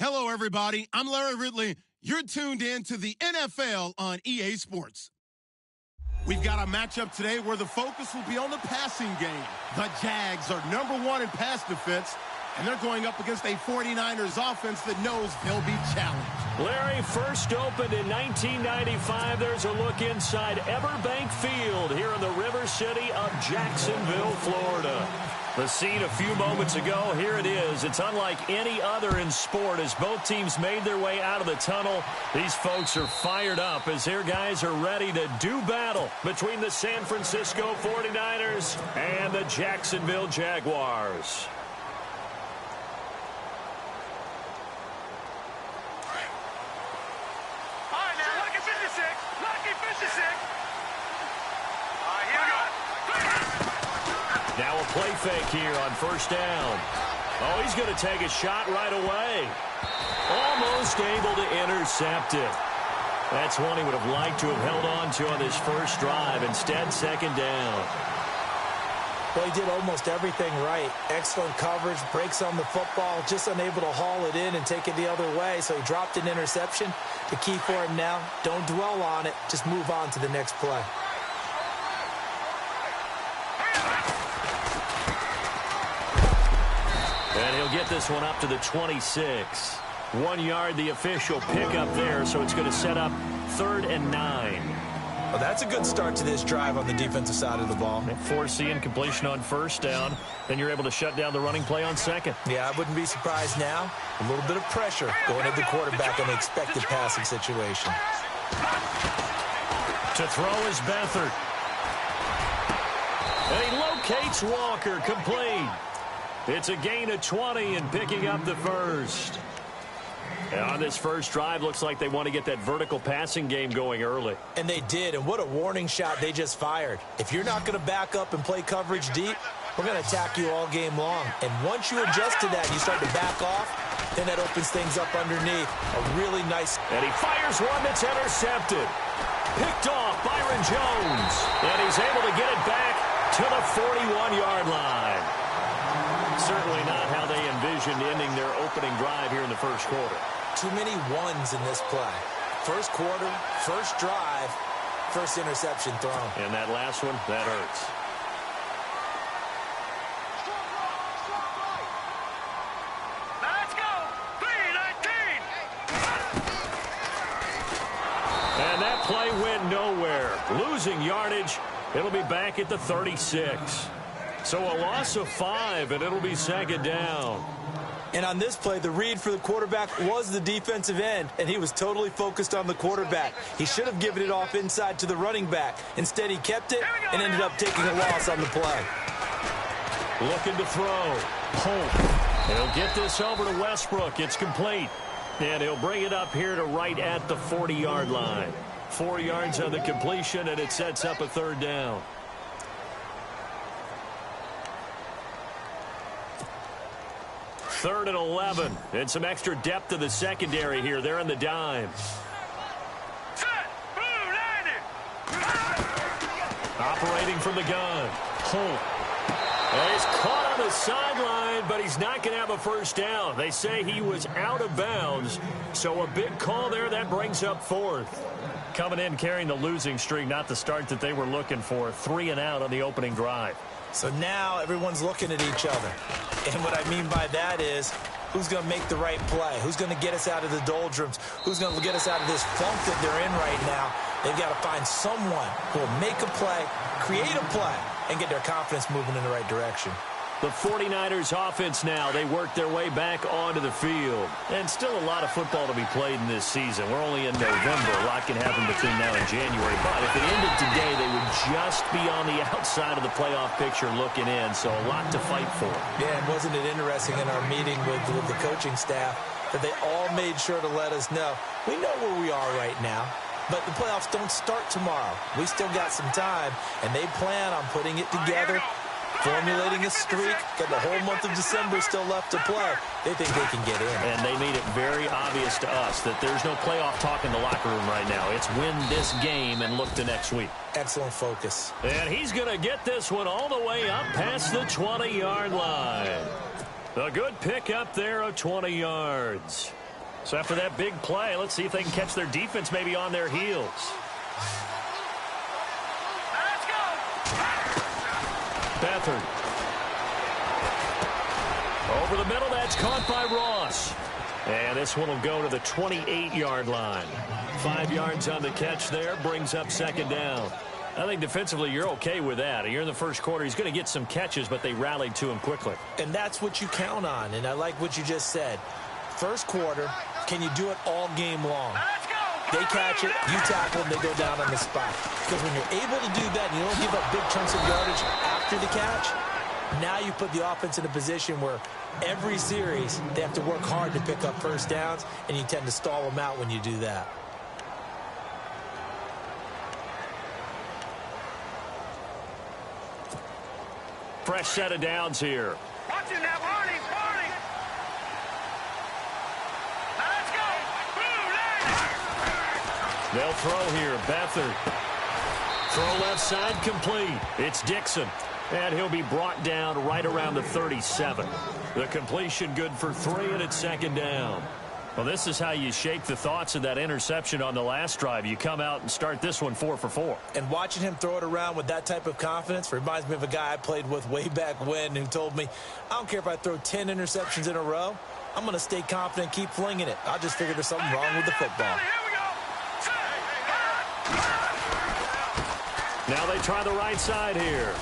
Hello, everybody. I'm Larry Ridley. You're tuned in to the NFL on EA Sports. We've got a matchup today where the focus will be on the passing game. The Jags are #1 in pass defense, and they're going up against a 49ers offense that knows they'll be challenged. Larry, first opened in 1995. There's a look inside Everbank Field here in the River City of Jacksonville, Florida. The scene a few moments ago, here it is. It's unlike any other in sport as both teams made their way out of the tunnel. These folks are fired up as their guys are ready to do battle between the San Francisco 49ers and the Jacksonville Jaguars. Now a play fake here on first down. Oh, he's going to take a shot right away. Almost able to intercept it. That's one he would have liked to have held on to on his first drive. Instead, second down. Well, he did almost everything right. Excellent coverage, breaks on the football, just unable to haul it in and take it the other way. So he dropped an interception. The key for him now, don't dwell on it. Just move on to the next play. And he'll get this one up to the 26. 1 yard, the official pickup there, so it's going to set up 3rd and 9. Well, that's a good start to this drive on the defensive side of the ball. Forcing completion on first down. Then you're able to shut down the running play on second. Yeah, I wouldn't be surprised now. A little bit of pressure going at the quarterback in the expected passing situation. To throw is Beathard. And he locates Walker, complete. It's a gain of 20 and picking up the first. And on this first drive, looks like they want to get that vertical passing game going early. And they did, and what a warning shot they just fired. If you're not going to back up and play coverage deep, we're going to attack you all game long. And once you adjust to that and you start to back off, then that opens things up underneath. A really nice... And he fires one that's intercepted. Picked off Byron Jones. And he's able to get it back to the 41-yard line. Certainly not how they envisioned ending their opening drive here in the first quarter. Too many ones in this play. First quarter, first drive, first interception thrown. And that last one, that hurts. Let's go! 3-19! And that play went nowhere. Losing yardage. It'll be back at the 36. So a loss of 5, and it'll be second down. And on this play, the read for the quarterback was the defensive end, and he was totally focused on the quarterback. He should have given it off inside to the running back. Instead, he kept it and ended up taking a loss on the play. Looking to throw. Holt. He'll get this over to Westbrook. It's complete. And he'll bring it up here to right at the 40-yard line. 4 yards on the completion, and it sets up a third down. Third and 11, and some extra depth to the secondary here. They're in the dime. Operating from the gun. Holt. And he's caught on the sideline, but he's not going to have a first down. They say he was out of bounds, so a big call there. That brings up 4th. Coming in carrying the losing streak, not the start that they were looking for. 3 and out on the opening drive. So now everyone's looking at each other. And what I mean by that is, who's going to make the right play? Who's going to get us out of the doldrums? Who's going to get us out of this funk that they're in right now? They've got to find someone who will make a play, create a play, and get their confidence moving in the right direction. The 49ers offense now, they work their way back onto the field. And still a lot of football to be played in this season. We're only in November. A lot can happen between now and January. But if it ended today, they would just be on the outside of the playoff picture looking in. So a lot to fight for. Yeah, and wasn't it interesting in our meeting with the coaching staff that they all made sure to let us know, we know where we are right now. But the playoffs don't start tomorrow. We still got some time, and they plan on putting it together, formulating a streak, got the whole month of December still left to play. They think they can get in. And they made it very obvious to us that there's no playoff talk in the locker room right now. It's win this game and look to next week. Excellent focus. And he's going to get this one all the way up past the 20-yard line. A good pick up there of 20 yards. So after that big play, let's see if they can catch their defense maybe on their heels. Let's go. Beathard. Over the middle, that's caught by Ross. And this one will go to the 28-yard line. 5 yards on the catch there, brings up second down. I think defensively you're okay with that. Here in the first quarter, he's going to get some catches, but they rallied to him quickly. And that's what you count on, and I like what you just said. First quarter, can you do it all game long? Let's go. They catch it, you tackle them, they go down on the spot. Because when you're able to do that and you don't give up big chunks of yardage after the catch, now you put the offense in a position where every series they have to work hard to pick up first downs, and you tend to stall them out when you do that. Fresh set of downs here. Watch it now, Barney. Let's go. They'll throw here. Beathard. Throw left side complete. It's Dixon. And he'll be brought down right around the 37. The completion good for 3, and it's second down. Well, this is how you shake the thoughts of that interception on the last drive. You come out and start this one 4 for 4. And watching him throw it around with that type of confidence reminds me of a guy I played with way back when who told me, I don't care if I throw 10 interceptions in a row. I'm going to stay confident and keep flinging it. I just figured there's something wrong with the football. Here we go. Now they try the right side here.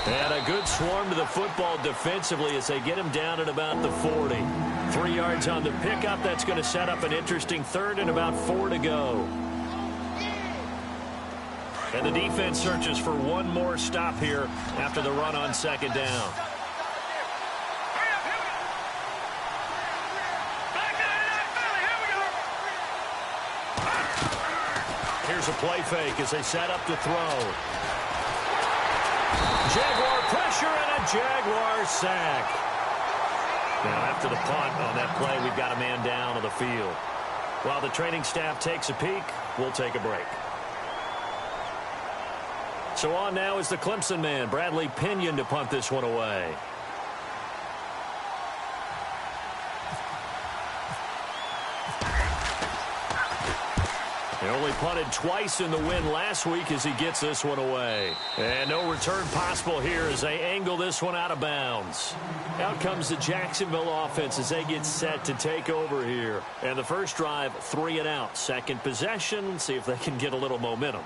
And a good swarm to the football defensively as they get him down at about the 40. 3 yards on the pickup. That's going to set up an interesting third and about 4 to go. And the defense searches for one more stop here after the run on second down. Here's a play fake as they set up to throw. Jaguar pressure and a Jaguar sack. Now after the punt on that play, we've got a man down on the field. While the training staff takes a peek, we'll take a break. So on now is the Clemson man, Bradley Pinion, to punt this one away. He only punted twice in the win last week as he gets this one away. And no return possible here as they angle this one out of bounds. Out comes the Jacksonville offense as they get set to take over here. And the first drive, 3 and out. Second possession, see if they can get a little momentum.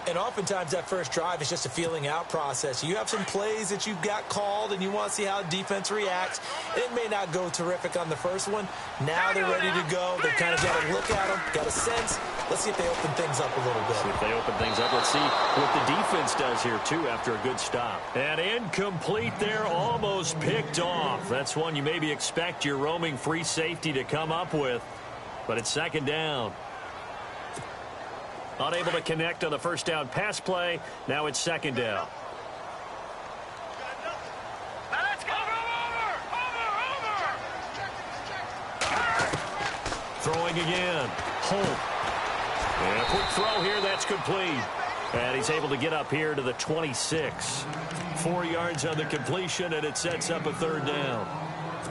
And oftentimes that first drive is just a feeling out process. You have some plays that you've got called and you want to see how defense reacts. It may not go terrific on the first one. Now they're ready to go. They've kind of got to look at them, got a sense. Let's see if they open things up a little bit. See if they open things up. Let's see what the defense does here, too, after a good stop. And incomplete there, almost picked off. That's one you maybe expect your roaming free safety to come up with. But it's second down. Unable to connect on the first down pass play. Now it's second down. Let's go. Throwing again. Holt. And a quick throw here. That's complete. And he's able to get up here to the 26. 4 yards on the completion, and it sets up a third down.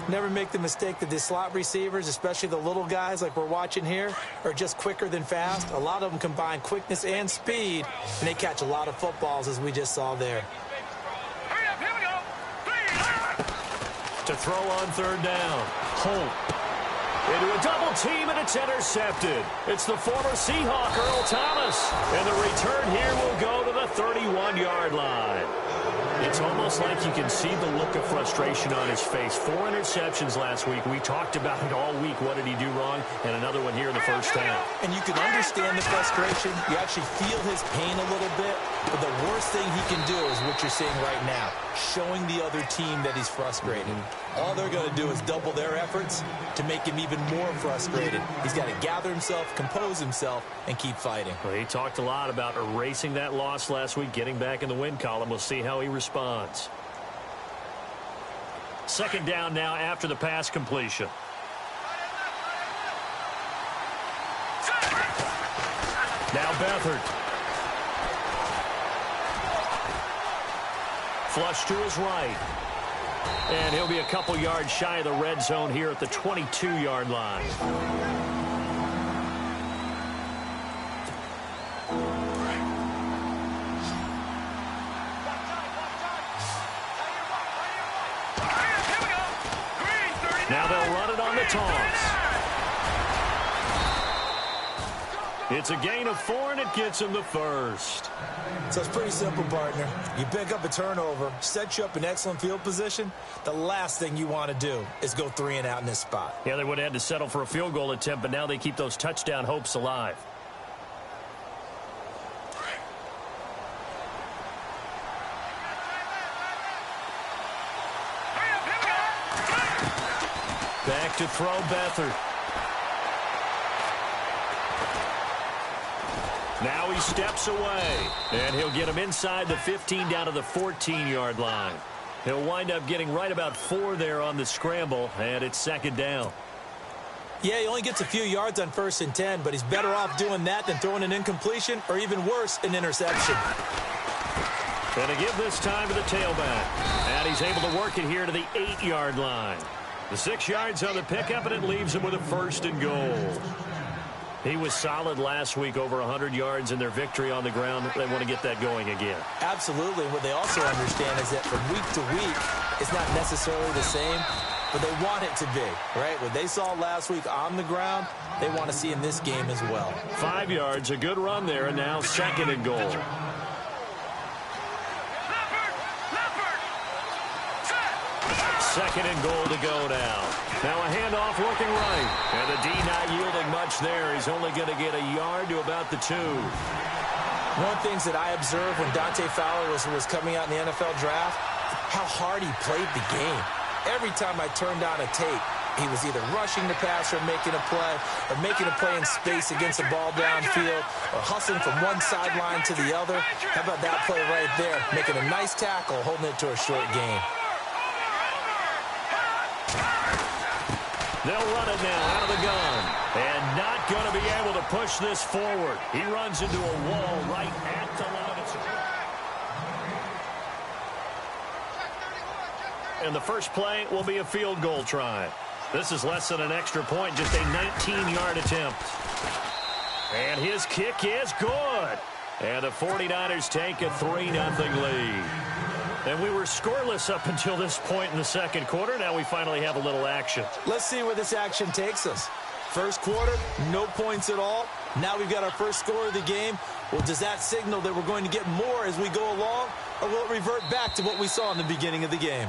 Never make the mistake that the slot receivers, especially the little guys like we're watching here, are just quicker than fast. A lot of them combine quickness and speed, and they catch a lot of footballs, as we just saw there. Hurry up, here we go. To throw on third down. Holt. Into a double team, and it's intercepted. It's the former Seahawk, Earl Thomas. And the return here will go to the 31-yard line. It's almost like you can see the look of frustration on his face. 4 interceptions last week. We talked about it all week. What did he do wrong? And another one here in the first half. And you can understand the frustration. You actually feel his pain a little bit. But the worst thing he can do is what you're seeing right now, showing the other team that he's frustrated. All they're going to do is double their efforts to make him even more frustrated. He's got to gather himself, compose himself, and keep fighting. Well, he talked a lot about erasing that loss last week, getting back in the win column. We'll see how he responds. Second down now after the pass completion. Now Beathard. Flush to his right. And he'll be a couple yards shy of the red zone here at the 22-yard line. toss. It's a gain of 4, and it gets him the first. So it's pretty simple, partner. You pick up a turnover, set you up in excellent field position. The last thing you want to do is go 3 and out in this spot. Yeah, they would have had to settle for a field goal attempt, but now they keep those touchdown hopes alive. Back to throw, Beathard. Now he steps away, and he'll get him inside the 15 down to the 14-yard line. He'll wind up getting right about 4 there on the scramble, and it's second down. Yeah, he only gets a few yards on 1st and 10, but he's better off doing that than throwing an incompletion or even worse, an interception. Going to give this time to the tailback, and he's able to work it here to the 8-yard line. The 6 yards on the pickup, and it leaves him with a 1st and goal. He was solid last week, over 100 yards in their victory on the ground. They want to get that going again. Absolutely. What they also understand is that from week to week, it's not necessarily the same, but they want it to be, right? What they saw last week on the ground, they want to see in this game as well. 5 yards, a good run there, and now 2nd and goal. Second and goal to go now. Now a handoff looking right. And the D not yielding much there. He's only going to get a yard to about the 2. One of the things that I observed when Dante Fowler was coming out in the NFL draft, how hard he played the game. Every time I turned on a tape, he was either rushing the pass or making a play in space against the ball downfield or hustling from one sideline to the other. How about that play right there? Making a nice tackle, holding it to a short gain. They'll run it now out of the gun. And not going to be able to push this forward. He runs into a wall right at the line. And the first play will be a field goal try. This is less than an extra point, just a 19-yard attempt. And his kick is good. And the 49ers take a 3-0 lead. And we were scoreless up until this point in the second quarter. Now we finally have a little action. Let's see where this action takes us. First quarter, no points at all. Now we've got our first score of the game. Well, does that signal that we're going to get more as we go along? Or will it revert back to what we saw in the beginning of the game?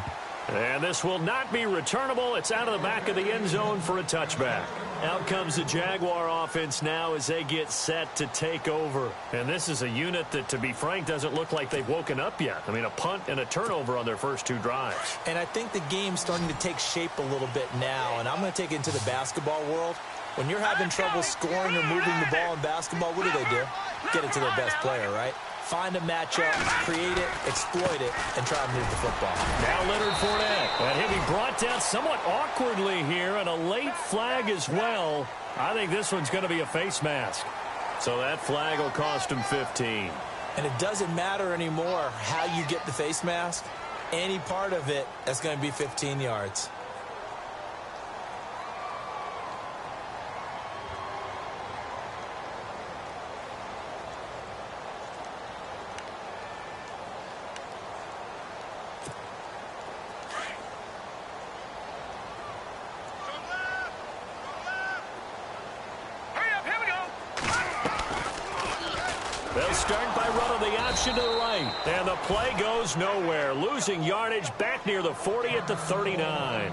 And this will not be returnable. It's out of the back of the end zone for a touchback. Out comes the Jaguar offense now as they get set to take over. And this is a unit that, to be frank, doesn't look like they've woken up yet. I mean, a punt and a turnover on their first 2 drives. And I think the game's starting to take shape a little bit now. And I'm going to take it into the basketball world. When you're having trouble scoring or moving the ball in basketball, what do? Get it to their best player, right? Find a matchup, create it, exploit it, and try to move the football. Now Leonard Fournette. And he'll be brought down somewhat awkwardly here, and a late flag as well. I think this one's going to be a face mask. So that flag will cost him 15. And it doesn't matter anymore how you get the face mask. Any part of it, that's going to be 15 yards. They'll start by running the option to the right. And the play goes nowhere. Losing yardage back near the 40 at the 39.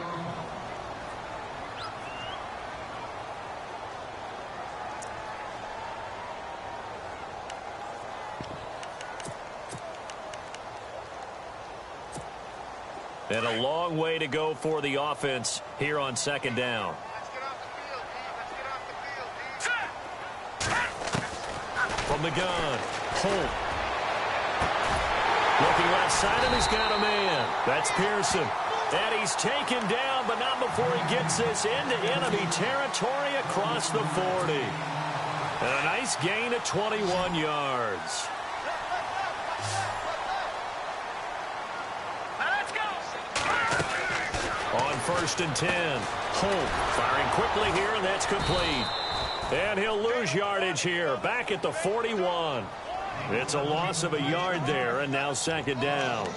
And a long way to go for the offense here on second down. From the gun, Holt. Looking left side, and he's got a man. That's Pearson. And he's taken down, but not before he gets this into enemy territory across the 40. And a nice gain of 21 yards. On 1st and 10, Holt firing quickly here, and that's complete. And he'll lose yardage here, back at the 41. It's a loss of a yard there, and now second down.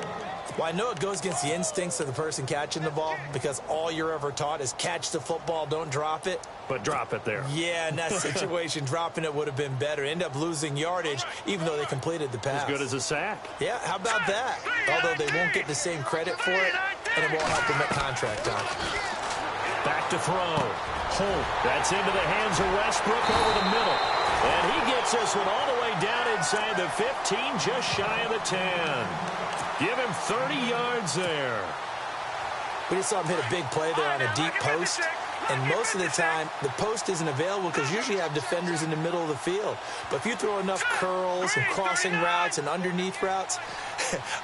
Well, I know it goes against the instincts of the person catching the ball because all you're ever taught is catch the football, don't drop it. But drop it there. Yeah, in that situation, dropping it would have been better. End up losing yardage, even though they completed the pass. As good as a sack. Yeah, how about that? Although they won't get the same credit for it, and it won't help them at contract time. Back to throw. Holt. That's into the hands of Westbrook over the middle. And he gets this one all the way down inside the 15, just shy of the 10. Give him 30 yards there. We just saw him hit a big play there on a deep post. And most of the time, the post isn't available because usually you have defenders in the middle of the field. But if you throw enough curls and crossing routes and underneath routes,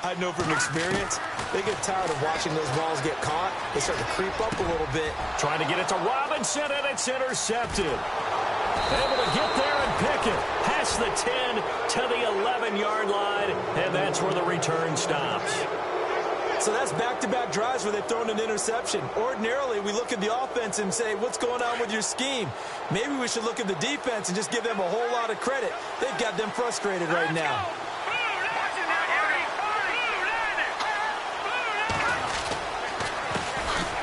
I know from experience, they get tired of watching those balls get caught. They start to creep up a little bit. Trying to get it to Robinson, and it's intercepted. Able to get there and pick it. Past the 10 to the 11-yard line, and that's where the return stops. So that's back-to-back drives where they've thrown an interception. Ordinarily, we look at the offense and say, what's going on with your scheme? Maybe we should look at the defense and just give them a whole lot of credit. They've got them frustrated right now.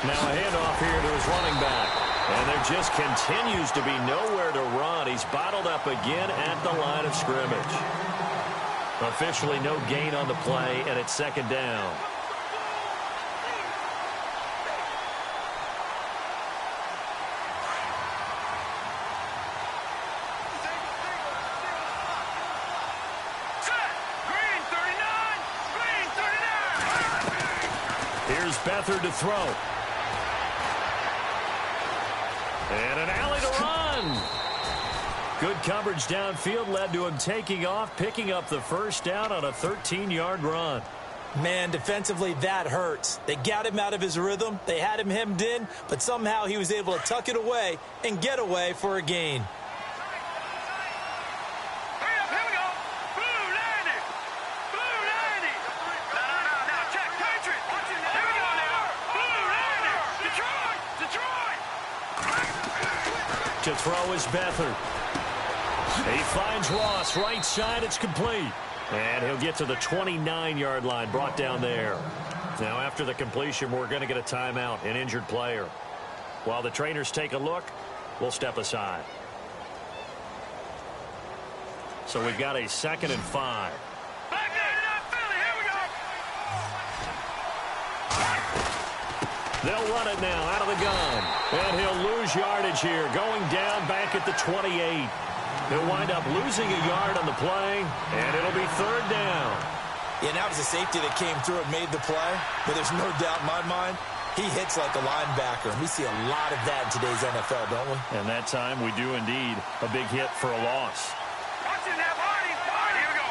Now a handoff here to his running back. And there just continues to be nowhere to run. He's bottled up again at the line of scrimmage. Officially no gain on the play, and it's second down. Here's Beathard to throw. And an alley to run. Good coverage downfield led to him taking off, picking up the first down on a 13-yard run. Man, defensively, that hurts. They got him out of his rhythm. They had him hemmed in, but somehow he was able to tuck it away and get away for a gain. To throw is Beathard. He finds Ross right side. It's complete. And he'll get to the 29-yard line, brought down there. Now after the completion, we're going to get a timeout, an injured player. While the trainers take a look, we'll step aside. So we've got a 2nd and 5. They'll run it now out of the gun. And he'll lose yardage here, going down back at the 28. He'll wind up losing a yard on the play, and it'll be 3rd down. Yeah, that was a safety that came through and made the play. But there's no doubt in my mind, he hits like a linebacker. And we see a lot of that in today's NFL, don't we? And that time we do indeed. A big hit for a loss. Watch it now, Barney. Here we go.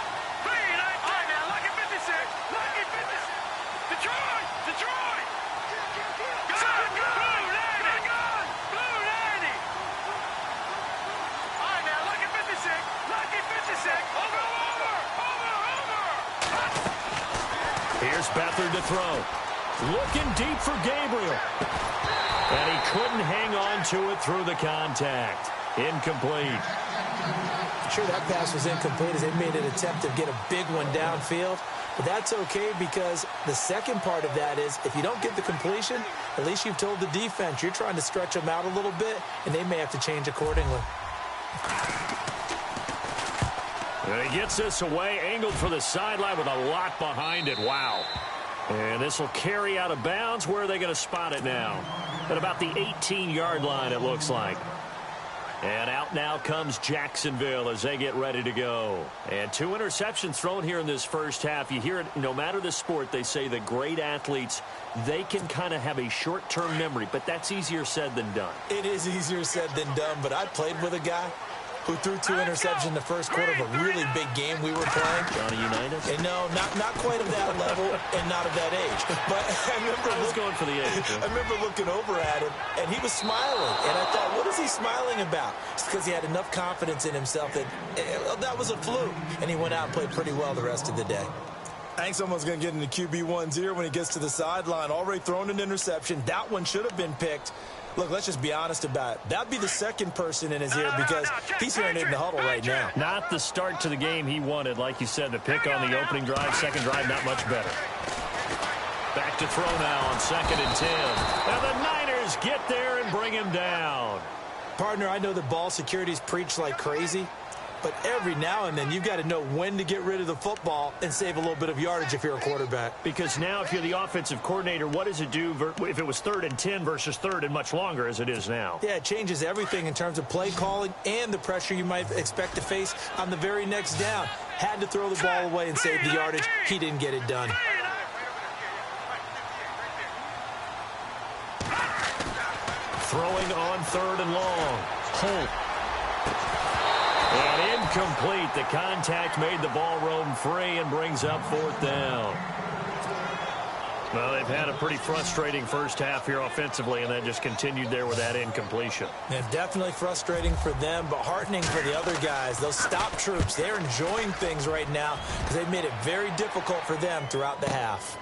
3, 9, 10. Now, lucky 56. Lucky 56. Detroit. Detroit. Here's Beathard to throw. Looking deep for Gabriel. And he couldn't hang on to it through the contact. Incomplete. Sure, that pass was incomplete as they made an attempt to get a big one downfield. But that's okay because the second part of that is if you don't get the completion, at least you've told the defense you're trying to stretch them out a little bit, and they may have to change accordingly. And he gets this away, angled for the sideline with a lot behind it. Wow. And this will carry out of bounds. Where are they going to spot it now? At about the 18-yard line, it looks like. And out now comes Jacksonville as they get ready to go. And 2 interceptions thrown here in this first half. You hear it, no matter the sport, they say the great athletes, they can kind of have a short-term memory, but that's easier said than done. It is easier said than done, but I played with a guy who threw 2 interceptions in the first quarter of a really big game we were playing. Johnny Unitas? And no, not quite of that level and not of that age. But I was going for the age. I remember looking over at him, and he was smiling. And I thought, what is he smiling about? It's because he had enough confidence in himself that that was a fluke. And he went out and played pretty well the rest of the day. I think someone's going to get into QB1's ear when he gets to the sideline. Already thrown an interception. That one should have been picked. Look, let's just be honest about it. That'd be the second person in his ear because he's hearing it in the huddle right now. Not the start to the game he wanted. Like you said, the pick on the opening drive, second drive, not much better. Back to throw now on 2nd and 10. And the Niners get there and bring him down. Partner, I know that ball security's preached like crazy, but every now and then you've got to know when to get rid of the football and save a little bit of yardage if you're a quarterback. Because now if you're the offensive coordinator, what does it do if it was 3rd and 10 versus 3rd and much longer as it is now? Yeah, it changes everything in terms of play calling and the pressure you might expect to face on the very next down. Had to throw the ball away and save the yardage. He didn't get it done. Throwing on 3rd and long. Holt. And incomplete. The contact made the ball roam free and brings up 4th down. Well, they've had a pretty frustrating first half here offensively, and then just continued there with that incompletion. Yeah, definitely frustrating for them, but heartening for the other guys. Those stop troops, they're enjoying things right now because they've made it very difficult for them throughout the half.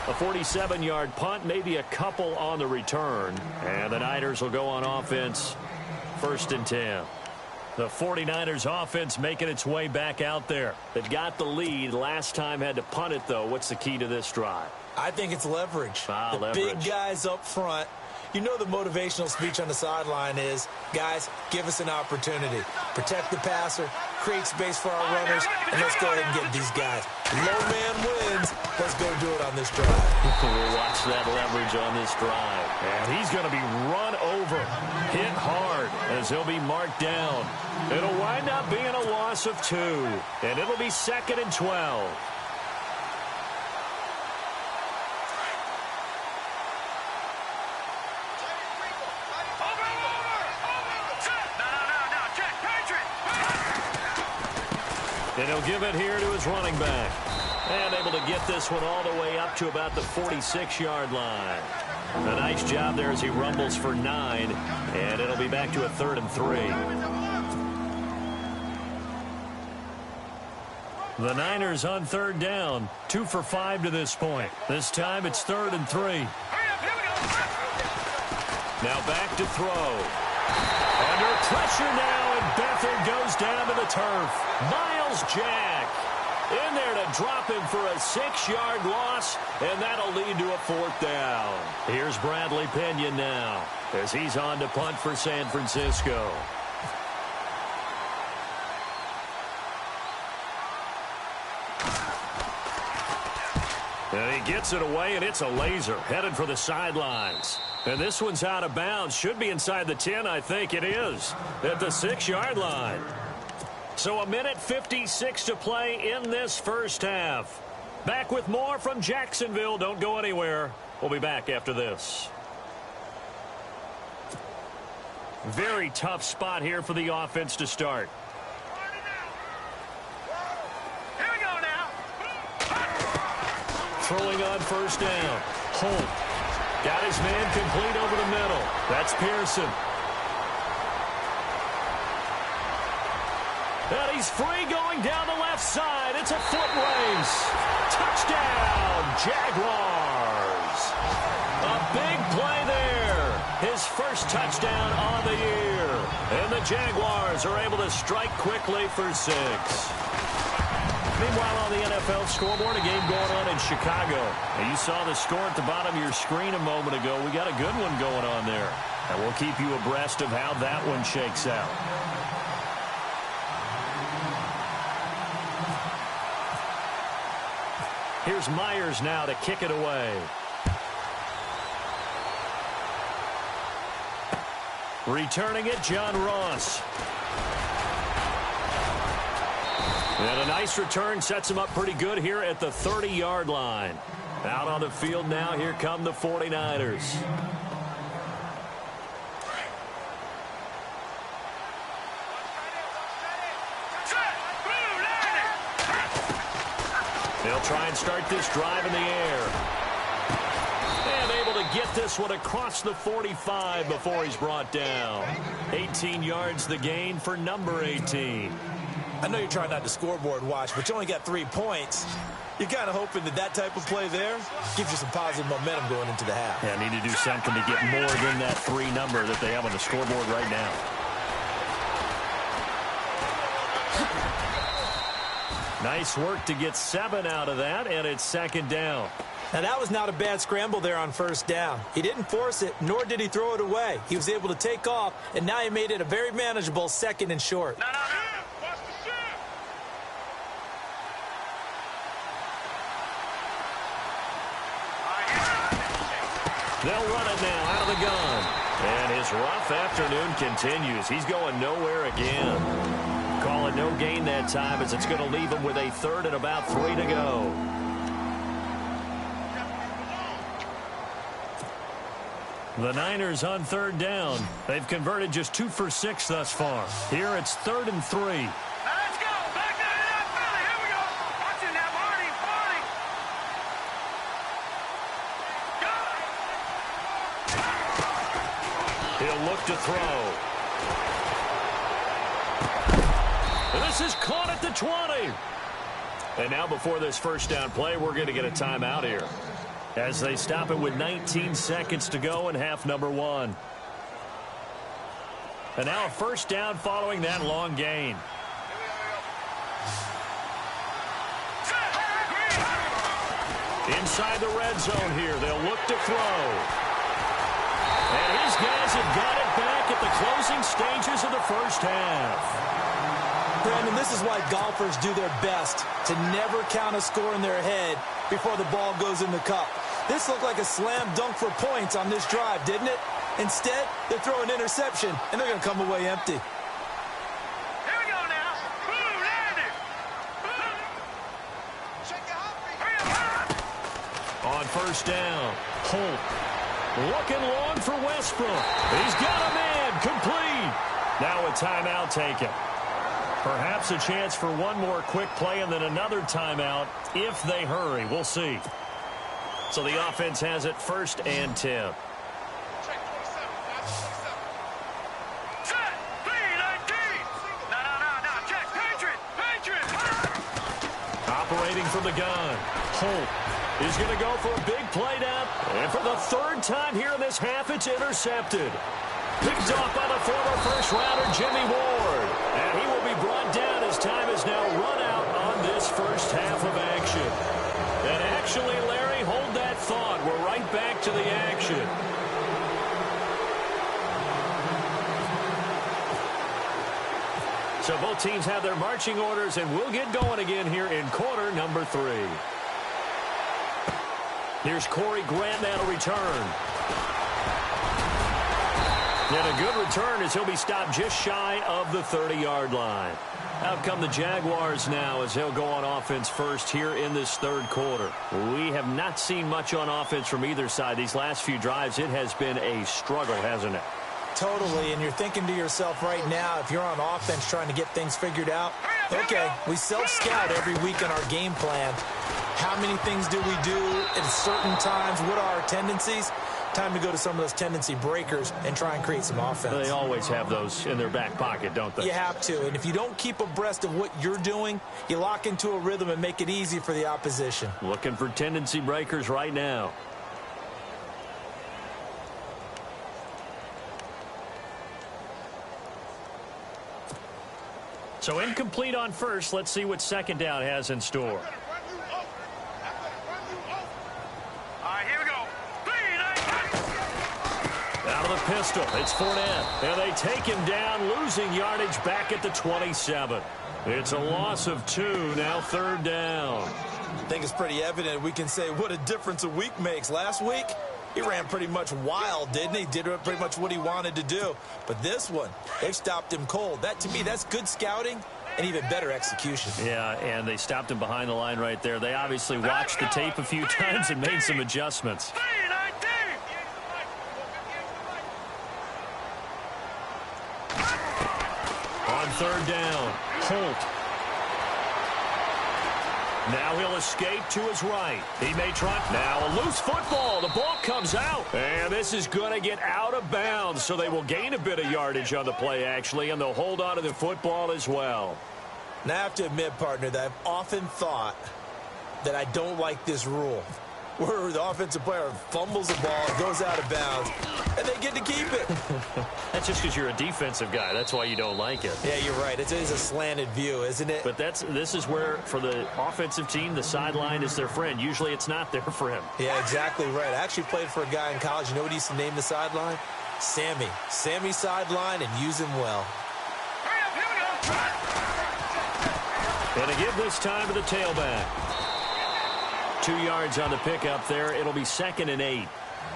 A 47-yard punt, maybe a couple on the return. And the Niners will go on offense, 1st and 10. The 49ers offense making its way back out there. They've got the lead. Last time had to punt it, though. What's the key to this drive? I think it's leverage. Leverage. Big guys up front. You know the motivational speech on the sideline is, guys, give us an opportunity. Protect the passer, create space for our runners, and let's go ahead and get these guys. Low man wins. Let's go do it on this drive. We'll watch that leverage on this drive. And he's going to be run over, hit hard, as he'll be marked down. It'll wind up being a loss of 2, and it'll be 2nd and 12. And he'll give it here to his running back. And able to get this one all the way up to about the 46-yard line. A nice job there as he rumbles for 9. And it'll be back to a 3rd and 3. The Niners on 3rd down. 2 for 5 to this point. This time it's 3rd and 3. Now back to throw. Under pressure now, and Beathard goes down to the turf. Miles Jack in there to drop him for a 6-yard loss, and that'll lead to a 4th down. Here's Bradley Pinion now as he's on to punt for San Francisco. And he gets it away, and it's a laser headed for the sidelines. And this one's out of bounds. Should be inside the 10, I think it is, at the 6-yard line. So 1:56 to play in this first half. Back with more from Jacksonville. Don't go anywhere. We'll be back after this. Very tough spot here for the offense to start. Here we go now. Throwing on 1st down. Holt. Got his man complete over the middle. That's Pearson. And he's free going down the left side. It's a foot race. Touchdown, Jaguars. A big play there. His first touchdown on the year. And the Jaguars are able to strike quickly for 6. Meanwhile, on the NFL scoreboard, a game going on in Chicago. And you saw the score at the bottom of your screen a moment ago. We got a good one going on there. And we'll keep you abreast of how that one shakes out. Here's Myers now to kick it away. Returning it, John Ross. And a nice return sets him up pretty good here at the 30-yard line. Out on the field now, here come the 49ers. They'll try and start this drive in the air. And able to get this one across the 45 before he's brought down. 18 yards the gain for number 18. I know you're trying not to scoreboard watch, but you only got 3 points. You're kind of hoping that type of play there gives you some positive momentum going into the half. Yeah, need to do something to get more than that 3 number that they have on the scoreboard right now. Nice work to get 7 out of that, and it's 2nd down. Now, that was not a bad scramble there on 1st down. He didn't force it, nor did he throw it away. He was able to take off, and now he made it a very manageable 2nd and short. No. Watch the shot. They'll run it now out of the gun. And his rough afternoon continues. He's going nowhere again. Call it no gain that time as it's going to leave him with a 3rd and about 3 to go. The Niners on 3rd down. They've converted just 2 for 6 thus far. Here it's 3rd and 3. Now let's go. Back down to that Philly. Here we go. Watch it now, Marty. He'll look to throw. This is caught at the 20. And now before this 1st down play, we're going to get a timeout here, as they stop it with 19 seconds to go in half number 1. And now a 1st down following that long gain. Inside the red zone here, they'll look to throw. And his guys have got it back at the closing stages of the 1st half. Brandon, this is why golfers do their best to never count a score in their head before the ball goes in the cup. This looked like a slam dunk for points on this drive, didn't it? Instead, they throw an interception, and they're going to come away empty. Here we go now. Boom, landed. Boom. Shake your hop. On 1st down, Holt looking long for Westbrook. He's got a man complete. Now a timeout taken. Perhaps a chance for one more quick play and then another timeout if they hurry. We'll see. So the offense has it 1st and 10. Set. 3-19. No. Check. Patriot. Operating from the gun. Holt is going to go for a big play down. And for the 3rd time here in this half, it's intercepted. Picked off by the former 1st-rounder Jimmy Ward. And he will be brought down as time is now run out on this 1st half of action. And actually, Larry, hold that thought. We're right back to the action. So both teams have their marching orders, and we'll get going again here in quarter number 3. Here's Corey Grant now to return. And a good return as he'll be stopped just shy of the 30-yard line. Out come the Jaguars now as they'll go on offense first here in this 3rd quarter. We have not seen much on offense from either side. These last few drives, it has been a struggle, hasn't it? Totally, and you're thinking to yourself right now, if you're on offense trying to get things figured out, okay, we self-scout every week in our game plan. How many things do we do at certain times? What are our tendencies? Time to go to some of those tendency breakers and try and create some offense. They always have those in their back pocket, don't they? You have to, and if you don't keep abreast of what you're doing, you lock into a rhythm and make it easy for the opposition. Looking for tendency breakers right now. So incomplete on 1st. Let's see what 2nd down has in store. Out of the pistol, it's Fournette. And they take him down, losing yardage back at the 27. It's a loss of 2, now 3rd down. I think it's pretty evident we can say what a difference a week makes. Last week, he ran pretty much wild, didn't he? Did pretty much what he wanted to do. But this one, they stopped him cold. That, to me, that's good scouting and even better execution. Yeah, and they stopped him behind the line right there. They obviously watched the tape a few times and made some adjustments. On 3rd down, Holt. Now he'll escape to his right. He may try. Now a loose football. The ball comes out. And this is going to get out of bounds. So they will gain a bit of yardage on the play, actually, and they'll hold on to the football as well. Now, I have to admit, partner, that I've often thought that I don't like this rule, where the offensive player fumbles the ball, goes out of bounds, and they get to keep it. That's just because you're a defensive guy. That's why you don't like it. Yeah, you're right. It is a slanted view, isn't it? But this is where, for the offensive team, the sideline is their friend. Usually it's not their friend. Yeah, exactly right. I actually played for a guy in college. You know what he used to name the sideline? Sammy. Sammy sideline, and use him well. And to give this time to the tailback. 2 yards on the pickup there. It'll be 2nd and 8.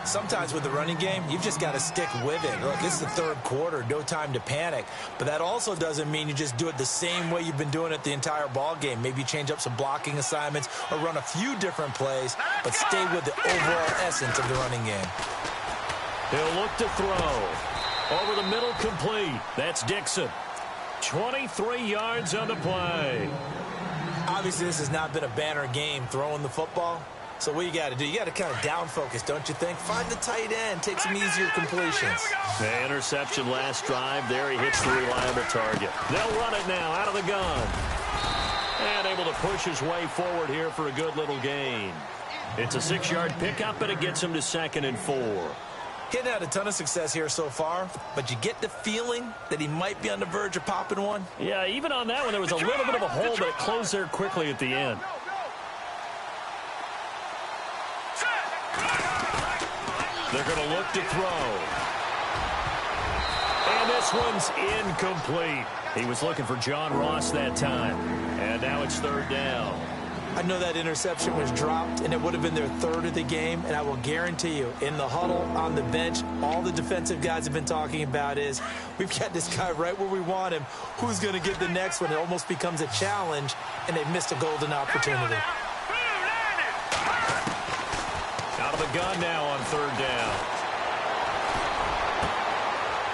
Sometimes with the running game, you've just got to stick with it. Look, it's the third quarter, no time to panic. But that also doesn't mean you just do it the same way you've been doing it the entire ball game. Maybe change up some blocking assignments or run a few different plays, but stay with the overall essence of the running game. He'll look to throw. Over the middle, complete. That's Dixon. 23 yards on the play. Obviously, this has not been a banner game throwing the football. So what you got to do, you got to kind of down focus, don't you think? Find the tight end, take some easier completions. The interception last drive. There he hits the reliable target. They'll run it now out of the gun. And able to push his way forward here for a good little gain. It's a 6-yard pickup, and it gets him to 2nd and 4. He hadn't had a ton of success here so far, but you get the feeling that he might be on the verge of popping one. Yeah, even on that one, there was a little bit of a hole, but it closed there quickly at the end. They're going to look to throw. And this one's incomplete. He was looking for John Ross that time. And now it's 3rd down. I know that interception was dropped, and it would have been their 3rd of the game, and I will guarantee you, in the huddle, on the bench, all the defensive guys have been talking about is, we've got this guy right where we want him. Who's going to get the next one? It almost becomes a challenge, and they've missed a golden opportunity. Out of the gun now on 3rd down.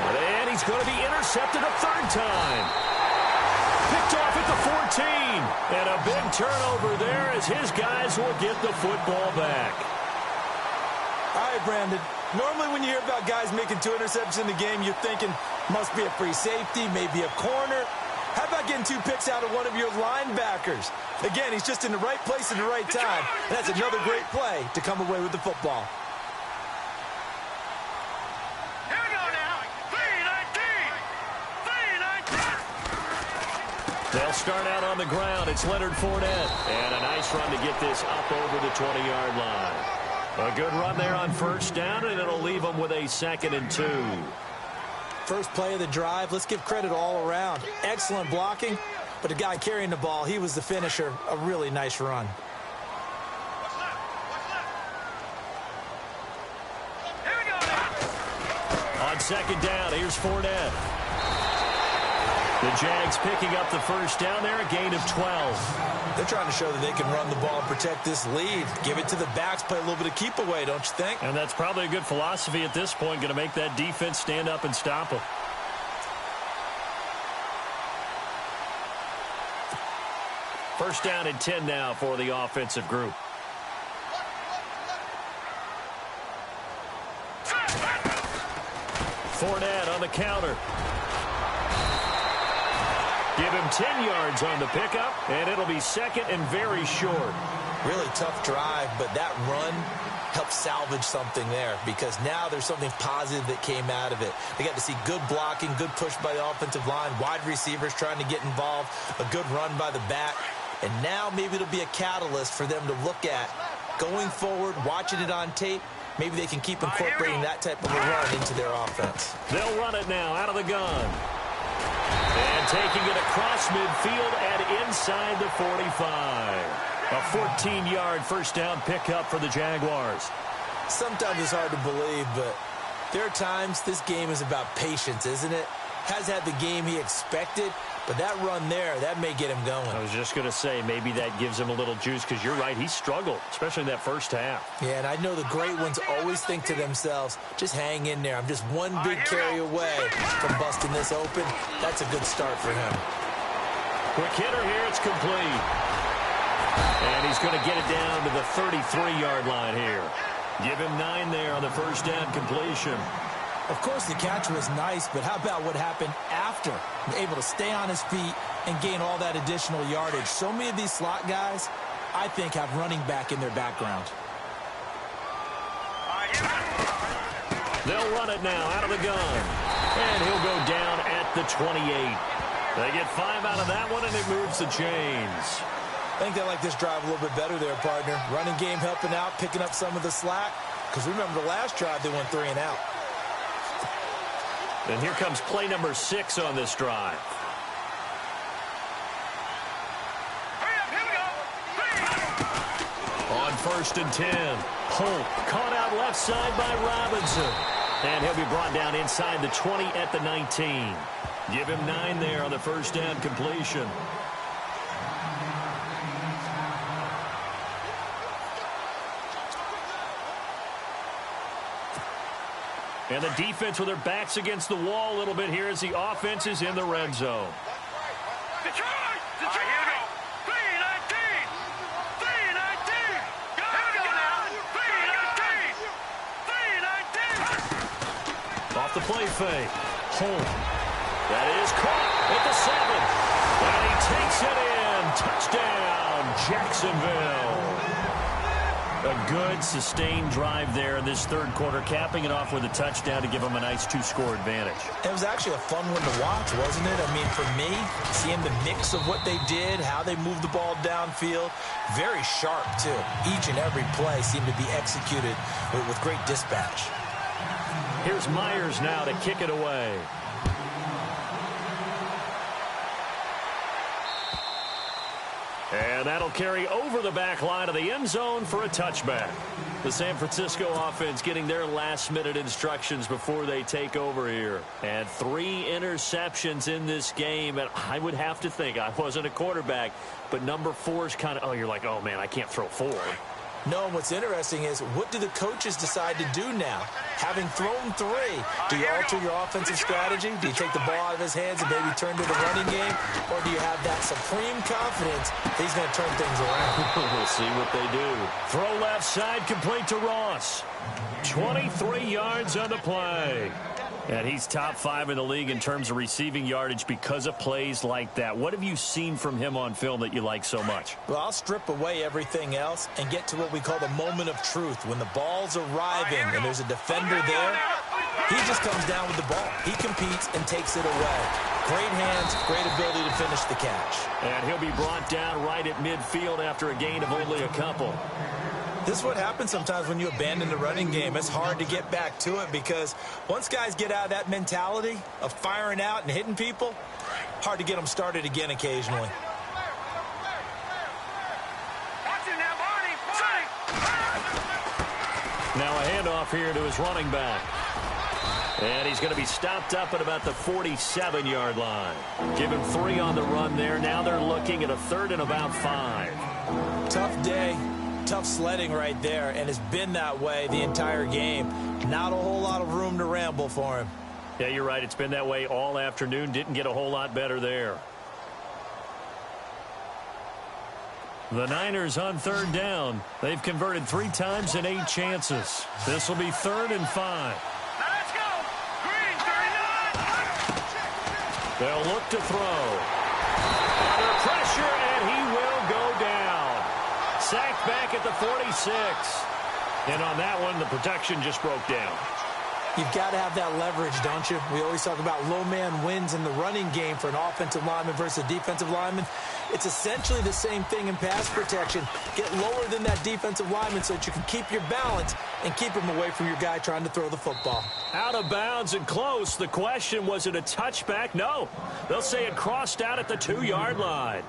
And he's going to be intercepted a 3rd time. Picked off at the 14. And a big turnover there as his guys will get the football back. All right, Brandon. Normally when you hear about guys making 2 interceptions in the game, you're thinking must be a free safety, maybe a corner. How about getting 2 picks out of one of your linebackers? Again, he's just in the right place at the right time. And that's another great play to come away with the football. Here we go now. 3-19. They'll start out on the ground. It's Leonard Fournette. And a nice run to get this up over the 20-yard line. A good run there on 1st down, and it'll leave them with a 2nd and 2. First play of the drive, let's give credit all around. Excellent blocking, but the guy carrying the ball, he was the finisher. A really nice run. Here we go now. On 2nd down, here's Fournette. The Jags picking up the 1st down there, a gain of 12. They're trying to show that they can run the ball and protect this lead. Give it to the backs, play a little bit of keep away, don't you think? And that's probably a good philosophy at this point, going to make that defense stand up and stop them. First down and 10 now for the offensive group. Fournette on the counter. Give him 10 yards on the pickup, and it'll be 2nd and very short. Really tough drive, but that run helped salvage something there because now there's something positive that came out of it. They got to see good blocking, good push by the offensive line, wide receivers trying to get involved, a good run by the back, and now maybe it'll be a catalyst for them to look at going forward, watching it on tape. Maybe they can keep incorporating that type of a run into their offense. They'll run it now out of the gun. And taking it across midfield and inside the 45. A 14-yard first down pickup for the Jaguars. Sometimes it's hard to believe, but there are times this game is about patience, isn't it? Has had the game he expected, but that run there, that may get him going. I was just going to say, maybe that gives him a little juice because you're right, he struggled, especially in that first half. Yeah, and I know the great ones always think to themselves, just hang in there. I'm just one big carry away from busting this open. That's a good start for him. Quick hitter here, it's complete. And he's going to get it down to the 33-yard line here. Give him 9 there on the first down completion. Of course, the catch was nice, but how about what happened after? Able to stay on his feet, and gain all that additional yardage. So many of these slot guys, I think, have running back in their background. They'll run it now out of the gun. And he'll go down at the 28. They get 5 out of that one, and it moves the chains. I think they like this drive a little bit better there, partner. Running game helping out, picking up some of the slack. Because remember the last drive, they went 3 and out. And here comes play number 6 on this drive. On 1st and 10, Holt caught out left side by Robinson. And he'll be brought down inside the 20 at the 19. Give him 9 there on the first down completion. And the defense with their backs against the wall a little bit here as the offense is in the red zone. Detroit! Detroit! Here we go. 3-19! 3-19! Go now! 3-19! 3-19! Off the play fake. Holt. That is caught at the 7. And he takes it in. Touchdown, Jacksonville. A good, sustained drive there in this third quarter, capping it off with a touchdown to give them a nice 2-score advantage. It was actually a fun one to watch, wasn't it? I mean, for me, seeing the mix of what they did, how they moved the ball downfield, very sharp, too. Each and every play seemed to be executed with great dispatch. Here's Myers now to kick it away. And that'll carry over the back line of the end zone for a touchback. The San Francisco offense getting their last-minute instructions before they take over here. And 3 interceptions in this game. And I would have to think, I wasn't a quarterback, but number 4 is kind of, you're like, oh, man, I can't throw 4. No, what's interesting is, what do the coaches decide to do now? Having thrown 3, do you alter your offensive strategy? Do you take the ball out of his hands and maybe turn to the running game? Or do you have that supreme confidence that he's going to turn things around? We'll see what they do. Throw left side, complete to Ross. 23 yards on the play. And he's top 5 in the league in terms of receiving yardage because of plays like that. What have you seen from him on film that you like so much? Well, I'll strip away everything else and get to what we call the moment of truth. When the ball's arriving and there's a defender there, he just comes down with the ball. He competes and takes it away. Great hands, great ability to finish the catch. And he'll be brought down right at midfield after a gain of only a couple. This is what happens sometimes when you abandon the running game. It's hard to get back to it because once guys get out of that mentality of firing out and hitting people, hard to get them started again occasionally. Now a handoff here to his running back. And he's going to be stopped up at about the 47-yard line. Give him 3 on the run there. Now they're looking at a 3rd and about 5. Tough day. Tough sledding right there, and it's been that way the entire game. Not a whole lot of room to ramble for him. Yeah, you're right. It's been that way all afternoon. Didn't get a whole lot better there. The Niners on 3rd down. They've converted 3 times in 8 chances. This will be 3rd and 5. Let's go! Green 39! They'll look to throw. Under pressure, and he will go down. Sacked back at the 46. And on that one, the protection just broke down. You've got to have that leverage, don't you? We always talk about low man wins in the running game for an offensive lineman versus a defensive lineman. It's essentially the same thing in pass protection. Get lower than that defensive lineman so that you can keep your balance and keep him away from your guy trying to throw the football. Out of bounds and close. The question, was it a touchback? No. They'll say it crossed out at the 2-yard line.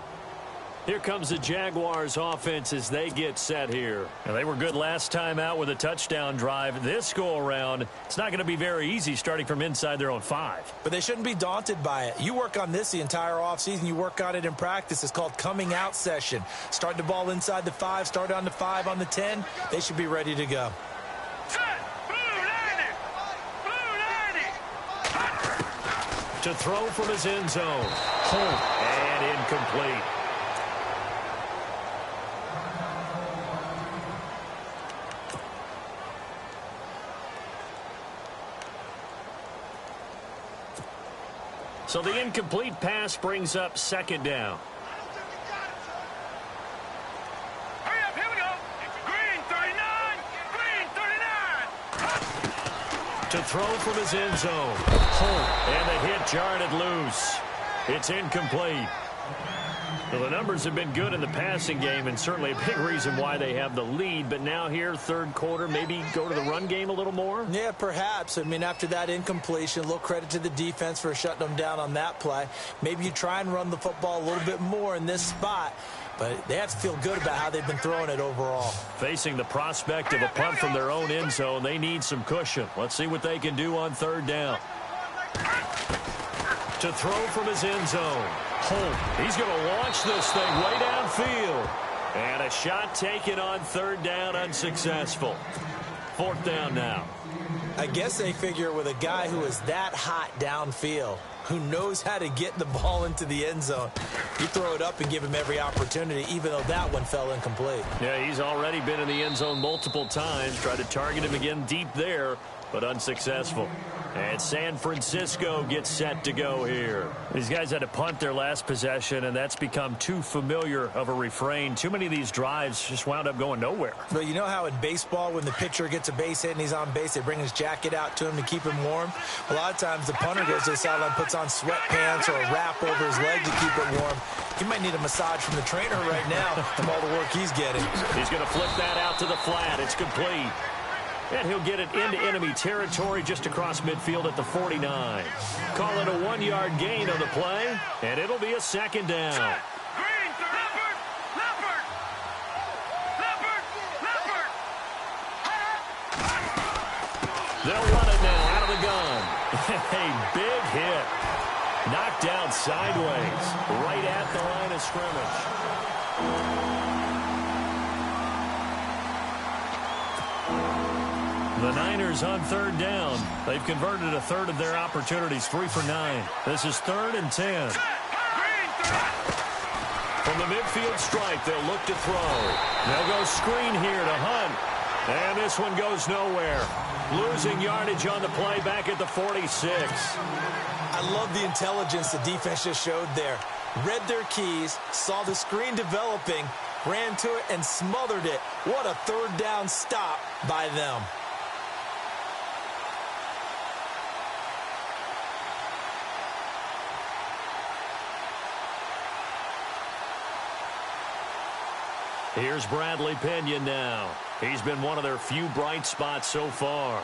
Here comes the Jaguars offense as they get set here. And they were good last time out with a touchdown drive. This go-around, it's not going to be very easy starting from inside their own 5. But they shouldn't be daunted by it. You work on this the entire offseason. You work on it in practice. It's called coming out session. Start the ball inside the 5, start on the 5, on the 10. They should be ready to go. Set! Blue 90! Blue 90! To throw from his end zone. Holt and incomplete. So the incomplete pass brings up second down. Hurry up, here we go. Green 39. Green 39. To throw from his end zone. And the hit jarred loose. It's incomplete. Well, the numbers have been good in the passing game, and certainly a big reason why they have the lead. But now here, third quarter, maybe go to the run game a little more? Yeah, perhaps. I mean, after that incompletion, a little credit to the defense for shutting them down on that play. Maybe you try and run the football a little bit more in this spot. But they have to feel good about how they've been throwing it overall. Facing the prospect of a punt from their own end zone, they need some cushion. Let's see what they can do on third down. To throw from his end zone. He's going to launch this thing way downfield. And a shot taken on third down, unsuccessful. Fourth down now. I guess they figure with a guy who is that hot downfield, who knows how to get the ball into the end zone, you throw it up and give him every opportunity, even though that one fell incomplete. Yeah, he's already been in the end zone multiple times. Tried to target him again deep there, but unsuccessful. And San Francisco gets set to go here. These guys had to punt their last possession, and that's become too familiar of a refrain. Too many of these drives just wound up going nowhere. But you know how in baseball, when the pitcher gets a base hit and he's on base, they bring his jacket out to him to keep him warm? A lot of times the punter goes to the sideline, puts on sweatpants or a wrap over his leg to keep it warm. He might need a massage from the trainer right now from all the work he's getting. He's going to flip that out to the flat. It's complete. And he'll get it into enemy territory just across midfield at the 49. Call it a 1-yard gain on the play, and it'll be a second down. Green, Leopard, Leopard, Leopard, Leopard. They'll run it now out of the gun. A big hit. Knocked down sideways, right at the line of scrimmage. The Niners on third down. They've converted a third of their opportunities, 3 for 9. This is 3rd and 10. From the midfield stripe, they'll look to throw. They'll go screen here to Hunt. And this one goes nowhere. Losing yardage on the play back at the 46. I love the intelligence the defense just showed there. Read their keys, saw the screen developing, ran to it, and smothered it. What a third down stop by them. Here's Bradley Pena now. He's been one of their few bright spots so far.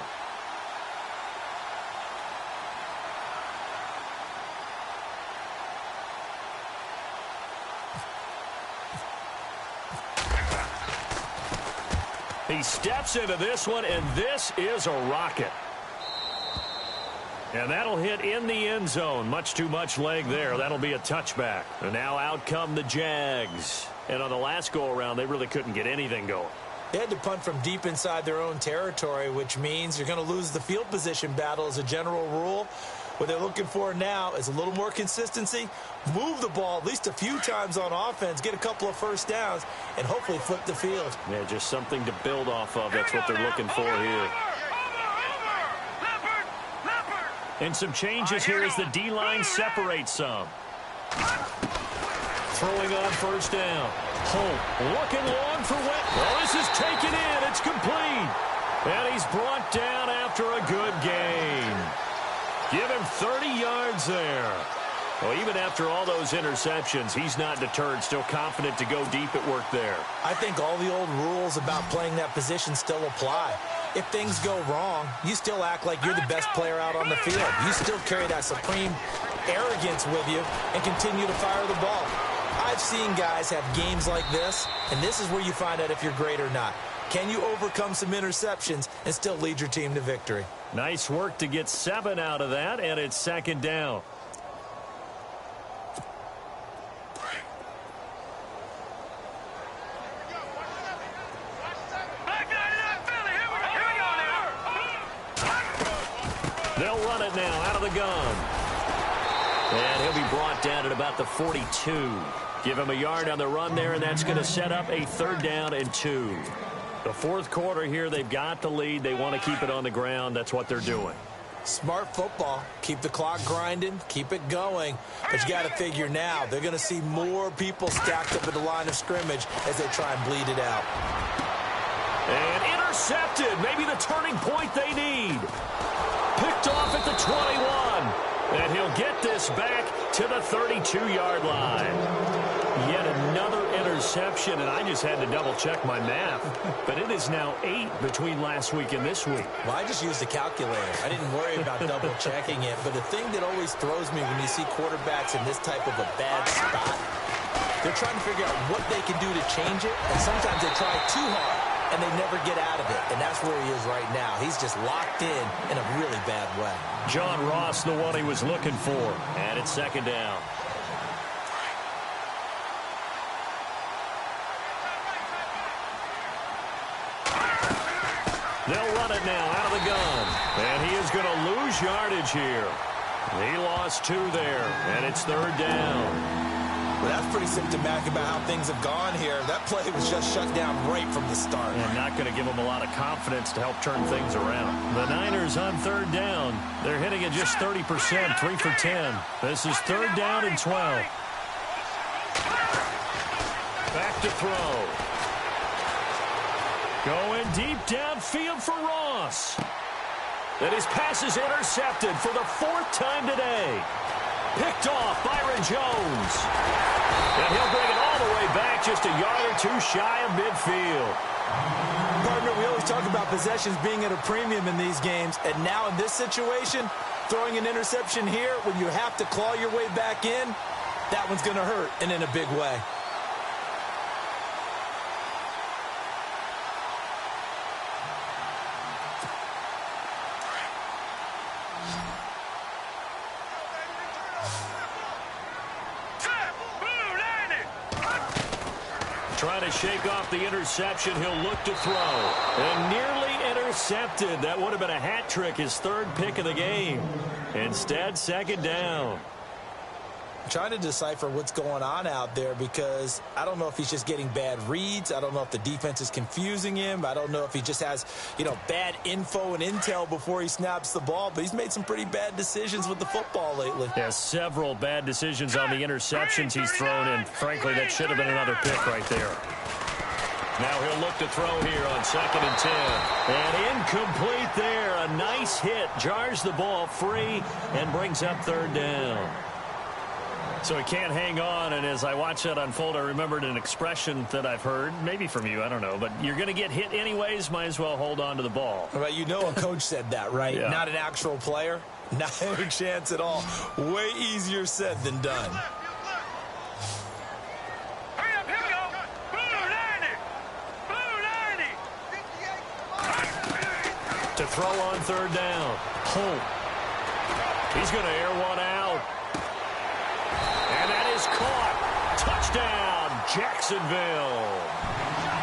He steps into this one, and this is a rocket. And that'll hit in the end zone. Much too much leg there. That'll be a touchback. And now out come the Jags. And on the last go-around, they really couldn't get anything going. They had to punt from deep inside their own territory, which means you're going to lose the field position battle as a general rule. What they're looking for now is a little more consistency, move the ball at least a few times on offense, get a couple of first downs, and hopefully flip the field. Yeah, just something to build off of. That's what they're looking for here. And some changes here as the D-line separates some. Throwing on first down. Looking long for Wet. Well, this is taken in. It's complete. And he's brought down after a good gain. Give him 30 yards there. Well, even after all those interceptions, he's not deterred, still confident to go deep at work there. I think all the old rules about playing that position still apply. If things go wrong, you still act like you're the best player out on the field. You still carry that supreme arrogance with you and continue to fire the ball. I've seen guys have games like this, and this is where you find out if you're great or not. Can you overcome some interceptions and still lead your team to victory? Nice work to get 7 out of that, and it's second down. They'll run it now out of the gun. And he'll be brought down at about the 42. Give him a yard on the run there, and that's going to set up a 3rd down and 2. The fourth quarter here, they've got the lead. They want to keep it on the ground. That's what they're doing. Smart football. Keep the clock grinding. Keep it going. But you got to figure now they're going to see more people stacked up at the line of scrimmage as they try and bleed it out. And intercepted. Maybe the turning point they need. Picked off at the 21. And he'll get this back to the 32-yard line. Yet another interception, and I just had to double-check my math. But it is now 8 between last week and this week. Well, I just used the calculator. I didn't worry about double-checking it. But the thing that always throws me when you see quarterbacks in this type of a bad spot, they're trying to figure out what they can do to change it. And sometimes they try too hard, and they never get out of it. And that's where he is right now. He's just locked in a really bad way. John Ross, the one he was looking for. And it's second down. They'll run it now out of the gun. And he is going to lose yardage here. He lost 2 there, and it's third down. Well, that's pretty symptomatic about how things have gone here. That play was just shut down right from the start. And not going to give them a lot of confidence to help turn things around. The Niners on third down. They're hitting at just 30%, 3 for 10. This is third down and 12. Back to throw. Going deep downfield for Ross. And his pass is intercepted for the 4th time today. Picked off Byron Jones. And he'll bring it all the way back just a yard or 2 shy of midfield. Partner, we always talk about possessions being at a premium in these games. And now in this situation, throwing an interception here when you have to claw your way back in, that one's going to hurt, and in a big way. Trying to shake off the interception. He'll look to throw. And nearly intercepted. That would have been a hat trick, his 3rd pick of the game. Instead, second down. I'm trying to decipher what's going on out there because I don't know if he's just getting bad reads. I don't know if the defense is confusing him. I don't know if he just has, bad info and intel before he snaps the ball. But he's made some pretty bad decisions with the football lately. Yeah, several bad decisions on the interceptions he's thrown, and frankly, that should have been another pick right there. Now he'll look to throw here on 2nd and 10. And incomplete there. A nice hit. Jars the ball free and brings up third down. So he can't hang on, and as I watch that unfold, I remembered an expression that I've heard, maybe from you, I don't know, but you're going to get hit anyways, might as well hold on to the ball. Well, a coach said that, right? Yeah. Not an actual player. Not any chance at all. Way easier said than done. Hurry up, here we go. Blue 90. To throw on third down. Holt. He's going to air one out. And that is caught. Touchdown, Jacksonville.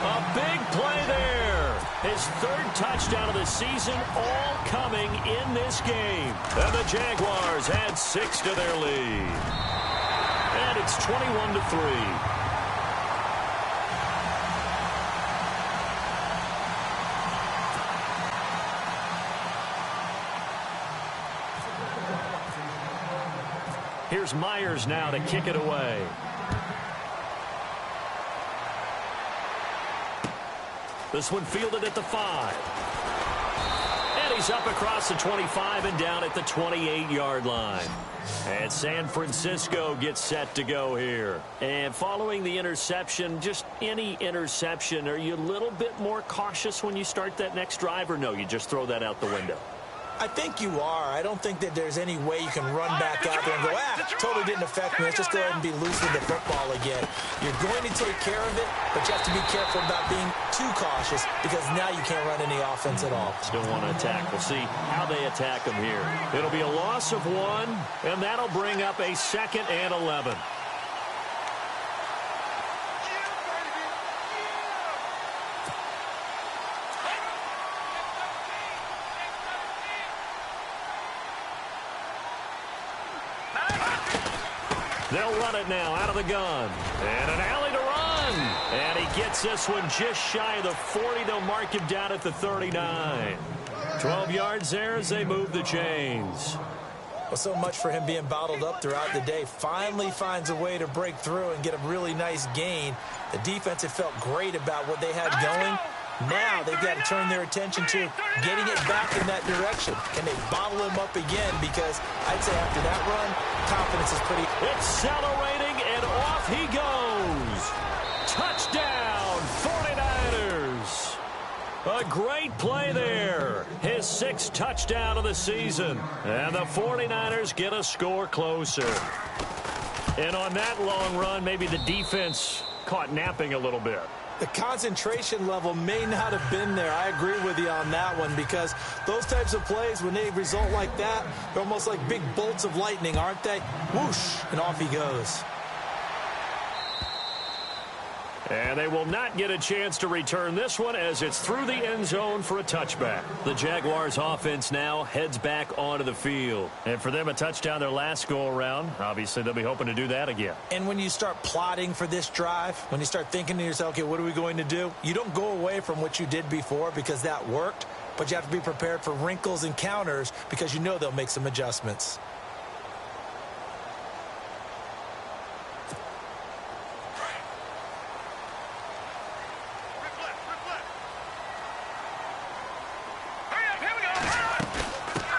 A big play there. His 3rd touchdown of the season, all coming in this game. And the Jaguars add 6 to their lead. And it's 21-3. Here's Myers now to kick it away. This one fielded at the 5. And he's up across the 25 and down at the 28-yard line. And San Francisco gets set to go here. And following the interception, just any interception, are you a little bit more cautious when you start that next drive, or no, you just throw that out the window? I think you are. I don't think that there's any way you can run back out there and go, totally didn't affect me. Let's just go ahead and be loose with the football again. You're going to take care of it, but you have to be careful about being too cautious because now you can't run any offense at all. Still want to attack. We'll see how they attack them here. It'll be a loss of 1, and that'll bring up a 2nd and 11. They'll run it now out of the gun. And an alley to run. And he gets this one just shy of the 40. They'll mark him down at the 39. 12 yards there as they move the chains. Well, so much for him being bottled up throughout the day. Finally finds a way to break through and get a really nice gain. The defense had felt great about what they had going. Now they've got to turn their attention to getting it back in that direction. Can they bottle him up again? Because I'd say after that run, confidence is pretty... Accelerating, and off he goes. Touchdown, 49ers. A great play there. His 6th touchdown of the season. And the 49ers get a score closer. And on that long run, maybe the defense caught napping a little bit. The concentration level may not have been there. I agree with you on that one, because those types of plays, when they result like that, they're almost like big bolts of lightning, aren't they? Whoosh, and off he goes. And they will not get a chance to return this one as it's through the end zone for a touchback. The Jaguars offense now heads back onto the field. And for them, a touchdown their last go-around. Obviously, they'll be hoping to do that again. And when you start plotting for this drive, when you start thinking to yourself, okay, what are we going to do? You don't go away from what you did before because that worked, but you have to be prepared for wrinkles and counters because you know they'll make some adjustments.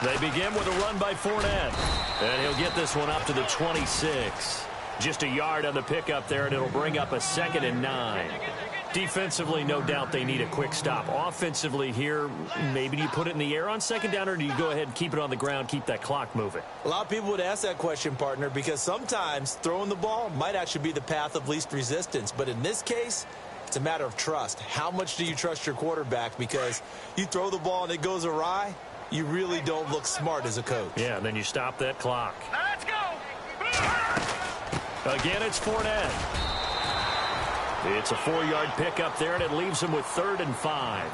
They begin with a run by Fournette. And he'll get this one up to the 26. Just a yard on the pickup there, and it'll bring up a 2nd and 9. Defensively, no doubt they need a quick stop. Offensively here, maybe do you put it in the air on 2nd down, or do you go ahead and keep it on the ground, keep that clock moving? A lot of people would ask that question, partner, because sometimes throwing the ball might actually be the path of least resistance. But in this case, it's a matter of trust. How much do you trust your quarterback? Because you throw the ball and it goes awry, you really don't look smart as a coach. Yeah, and then you stop that clock. Now let's go. Again, it's Fournette. It's a 4-yard pickup there, and it leaves him with 3rd and 5.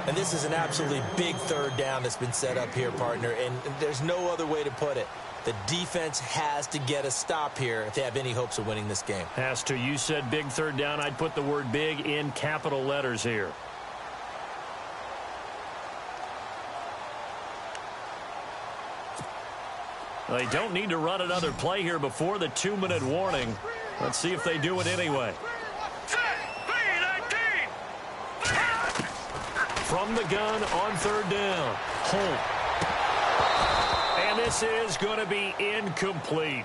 And this is an absolutely big 3rd down that's been set up here, partner, and there's no other way to put it. The defense has to get a stop here if they have any hopes of winning this game. Has to. You said big 3rd down. I'd put the word big in capital letters here. They don't need to run another play here before the 2-minute warning. Let's see if they do it anyway. From the gun on 3rd down. Holt. And this is going to be incomplete.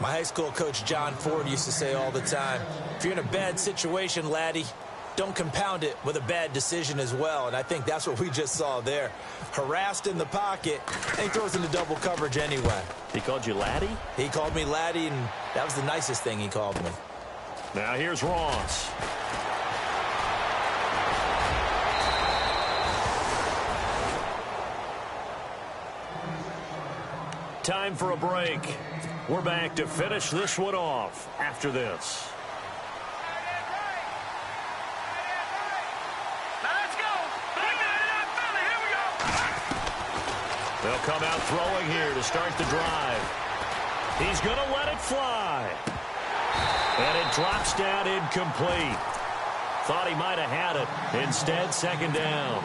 My high school coach, John Ford, used to say all the time, if you're in a bad situation, laddie, don't compound it with a bad decision as well. And I think that's what we just saw there. Harassed in the pocket, and he throws into double coverage anyway. He called you laddie? He called me laddie, and that was the nicest thing he called me. Now here's Ross. Time for a break. We're back to finish this one off after this. They'll come out throwing here to start the drive. He's going to let it fly. And it drops down incomplete. Thought he might have had it. Instead, 2nd down.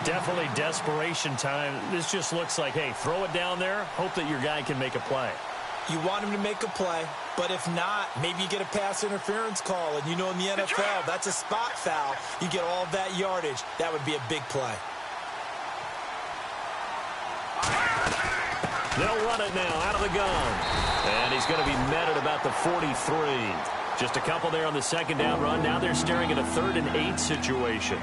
Definitely desperation time. This just looks like, hey, throw it down there. Hope that your guy can make a play. You want him to make a play, but if not, maybe you get a pass interference call. And you know in the NFL, that's a spot foul. You get all that yardage. That would be a big play. They'll run it now out of the gun. And he's going to be met at about the 43. Just a couple there on the 2nd down run. Now they're staring at a 3rd and 8 situation.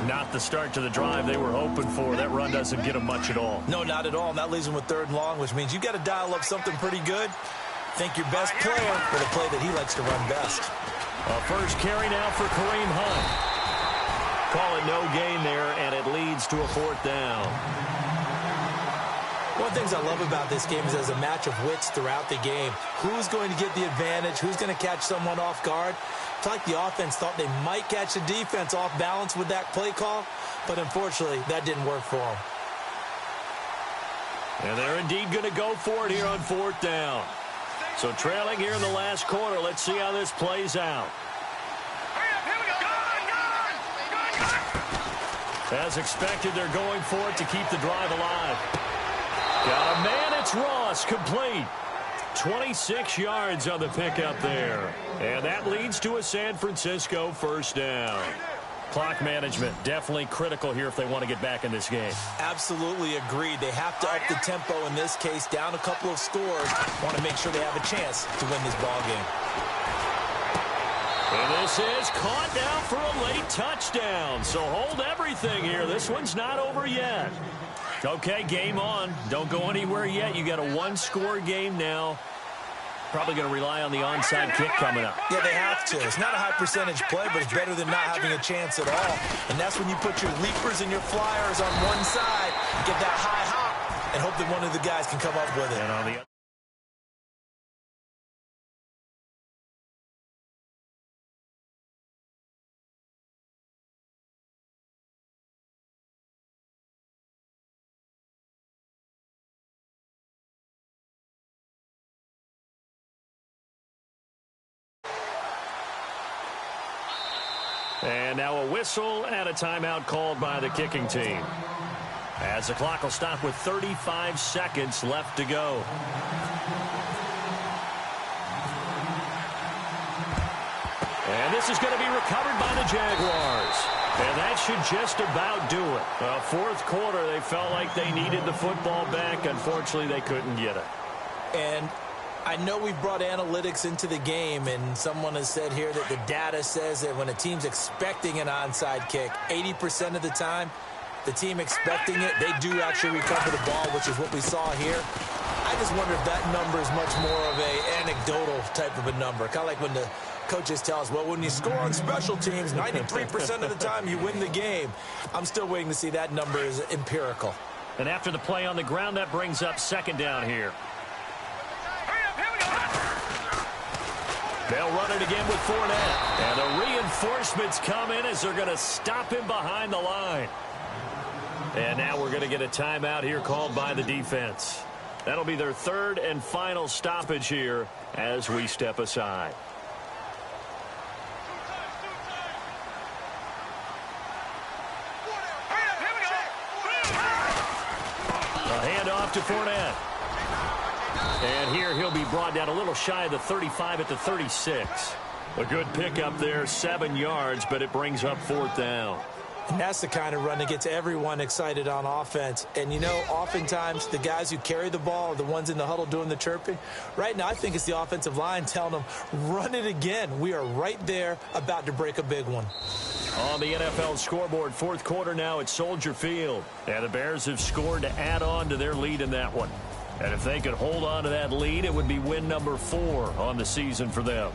Not the start to the drive they were hoping for. That run doesn't get them much at all. No, not at all. And that leaves them with 3rd and long, which means you've got to dial up something pretty good. Think your best player for the play that he likes to run best. A first carry now for Kareem Hunt. Call it no gain there, and it leads to a 4th down. One of the things I love about this game is there's a match of wits throughout the game. Who's going to get the advantage? Who's going to catch someone off guard? I feel like the offense thought they might catch the defense off balance with that play call, but unfortunately, that didn't work for them. And they're indeed going to go for it here on 4th down. So trailing here in the last quarter. Let's see how this plays out. As expected, they're going for it to keep the drive alive. Got a man, it's Ross, complete. 26 yards on the pickup there. And that leads to a San Francisco first down. Clock management definitely critical here if they want to get back in this game. Absolutely agreed. They have to up the tempo in this case, down a couple of scores. Want to make sure they have a chance to win this ball game. And this is caught down for a late touchdown. So hold everything here. This one's not over yet. Okay, game on. Don't go anywhere yet. You got a one-score game now. Probably going to rely on the onside kick coming up. Yeah, they have to. It's not a high percentage play, but it's better than not having a chance at all. And that's when you put your leapers and your flyers on one side, get that high hop, and hope that one of the guys can come up with it. And on the And now a whistle and a timeout called by the kicking team. As the clock will stop with 35 seconds left to go. And this is going to be recovered by the Jaguars. And that should just about do it. Fourth quarter, they felt like they needed the football back. Unfortunately, they couldn't get it. And I know we've brought analytics into the game, and someone has said here that the data says that when a team's expecting an onside kick, 80% of the time, the team expecting it, they do actually recover the ball, which is what we saw here. I just wonder if that number is much more of a anecdotal type of a number, kind of like when the coaches tell us, well, when you score on special teams, 93% of the time you win the game. I'm still waiting to see that number is empirical. And after the play on the ground, that brings up second down here. They'll run it again with Fournette. And the reinforcements come in as they're going to stop him behind the line. And now we're going to get a timeout here called by the defense. That'll be their third and final stoppage here as we step aside. A handoff to Fournette. And here he'll be brought down a little shy of the 35 at the 36. A good pickup there, 7 yards, but it brings up fourth down. And that's the kind of run that gets everyone excited on offense. And, you know, oftentimes the guys who carry the ball are the ones in the huddle doing the chirping. Right now, I think it's the offensive line telling them, run it again. We are right there about to break a big one. On the NFL scoreboard, fourth quarter now at Soldier Field. And the Bears have scored to add on to their lead in that one. And if they could hold on to that lead, it would be win number 4 on the season for them.